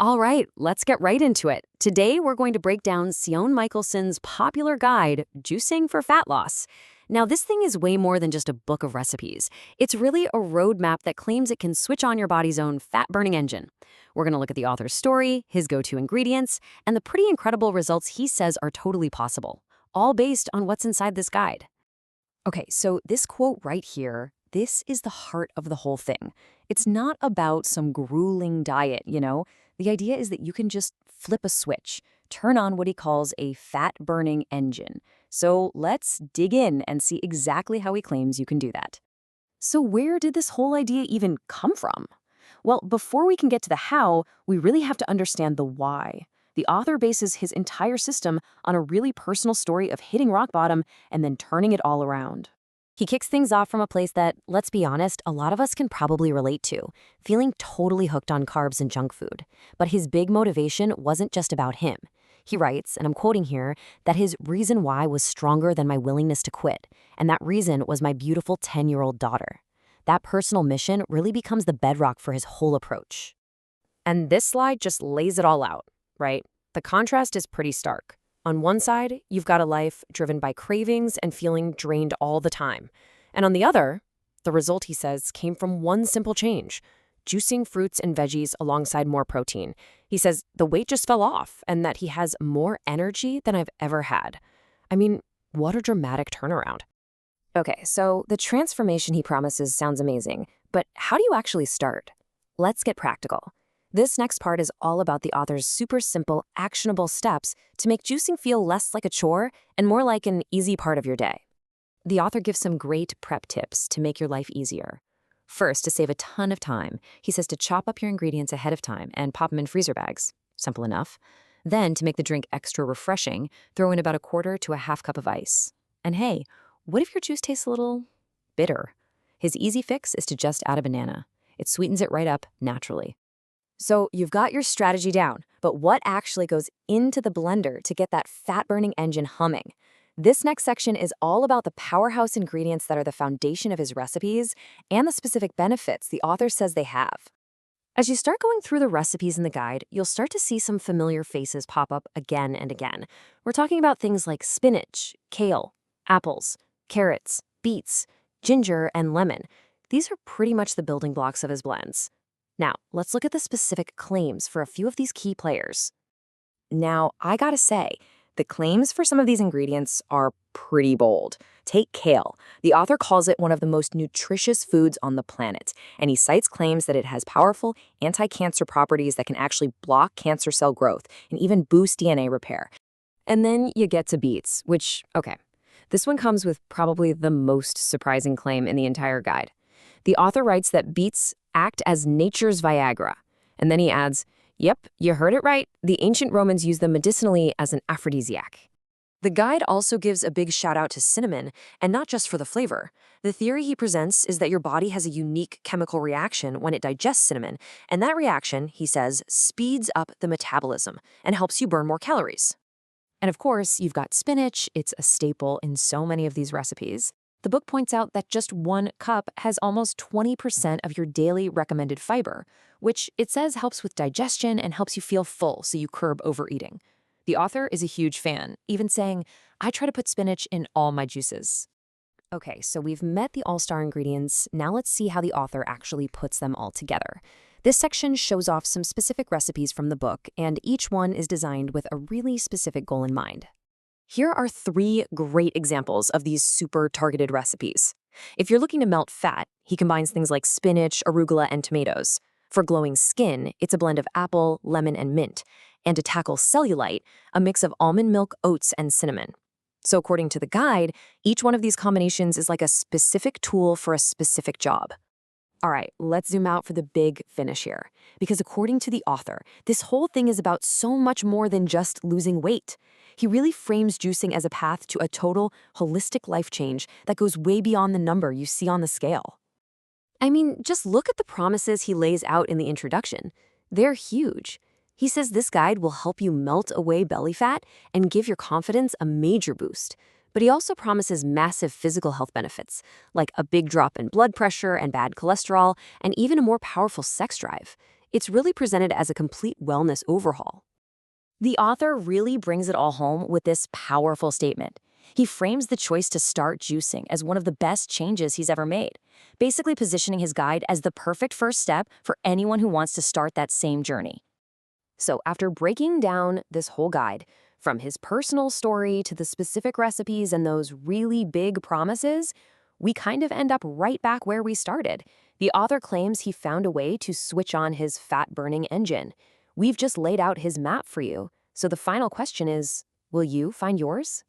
All right, let's get right into it. Today, we're going to break down Sione Michelson's popular guide, Juicing for Fat Loss. Now, this thing is way more than just a book of recipes. It's really a roadmap that claims it can switch on your body's own fat-burning engine. We're going to look at the author's story, his go-to ingredients, and the pretty incredible results he says are totally possible, all based on what's inside this guide. Okay, so this quote right here, this is the heart of the whole thing. It's not about some grueling diet. The idea is that you can just flip a switch, turn on what he calls a fat-burning engine. So let's dig in and see exactly how he claims you can do that. So where did this whole idea even come from? Well, before we can get to the how, we really have to understand the why. The author bases his entire system on a really personal story of hitting rock bottom and then turning it all around. He kicks things off from a place that, let's be honest, a lot of us can probably relate to, feeling totally hooked on carbs and junk food. But his big motivation wasn't just about him. He writes, and I'm quoting here, that his reason why was stronger than my willingness to quit, and that reason was my beautiful 10-year-old daughter. That personal mission really becomes the bedrock for his whole approach. And this slide just lays it all out, right? The contrast is pretty stark. On one side, you've got a life driven by cravings and feeling drained all the time. And on the other, the result, he says, came from one simple change: juicing fruits and veggies alongside more protein. He says the weight just fell off and that he has more energy than I've ever had. I mean, what a dramatic turnaround. Okay, so the transformation he promises sounds amazing, but how do you actually start? Let's get practical. This next part is all about the author's super simple, actionable steps to make juicing feel less like a chore and more like an easy part of your day. The author gives some great prep tips to make your life easier. First, to save a ton of time, he says to chop up your ingredients ahead of time and pop them in freezer bags. Simple enough. Then, to make the drink extra refreshing, throw in about 1/4 to a 1/2 cup of ice. And hey, what if your juice tastes a little bitter? His easy fix is to just add a banana. It sweetens it right up naturally. So you've got your strategy down, but what actually goes into the blender to get that fat-burning engine humming? This next section is all about the powerhouse ingredients that are the foundation of his recipes and the specific benefits the author says they have. As you start going through the recipes in the guide, you'll start to see some familiar faces pop up again and again. We're talking about things like spinach, kale, apples, carrots, beets, ginger, and lemon. These are pretty much the building blocks of his blends. Now, let's look at the specific claims for a few of these key players. Now, I gotta say, the claims for some of these ingredients are pretty bold. Take kale. The author calls it one of the most nutritious foods on the planet, and he cites claims that it has powerful anti-cancer properties that can actually block cancer cell growth and even boost DNA repair. And then you get to beets, which, okay, this one comes with probably the most surprising claim in the entire guide. The author writes that beets act as nature's Viagra. And then he adds, yep, you heard it right. The ancient Romans used them medicinally as an aphrodisiac. The guide also gives a big shout out to cinnamon, and not just for the flavor. The theory he presents is that your body has a unique chemical reaction when it digests cinnamon, and that reaction, he says, speeds up the metabolism and helps you burn more calories. And of course, you've got spinach. It's a staple in so many of these recipes. The book points out that just 1 cup has almost 20% of your daily recommended fiber, which it says helps with digestion and helps you feel full so you curb overeating. The author is a huge fan, even saying, I try to put spinach in all my juices. Okay, so we've met the all-star ingredients. Now let's see how the author actually puts them all together. This section shows off some specific recipes from the book, and each one is designed with a really specific goal in mind. Here are 3 great examples of these super targeted recipes. If you're looking to melt fat, he combines things like spinach, arugula, and tomatoes. For glowing skin, it's a blend of apple, lemon, and mint. And to tackle cellulite, a mix of almond milk, oats, and cinnamon. So according to the guide, each one of these combinations is like a specific tool for a specific job. All right, let's zoom out for the big finish here. Because according to the author, this whole thing is about so much more than just losing weight. He really frames juicing as a path to a total, holistic life change that goes way beyond the number you see on the scale. I mean, just look at the promises he lays out in the introduction. They're huge. He says this guide will help you melt away belly fat and give your confidence a major boost. But he also promises massive physical health benefits, like a big drop in blood pressure and bad cholesterol, and even a more powerful sex drive. It's really presented as a complete wellness overhaul. The author really brings it all home with this powerful statement. He frames the choice to start juicing as one of the best changes he's ever made, basically positioning his guide as the perfect first step for anyone who wants to start that same journey. So, after breaking down this whole guide, from his personal story to the specific recipes and those really big promises, we kind of end up right back where we started. The author claims he found a way to switch on his fat-burning engine. We've just laid out his map for you. So the final question is, will you find yours?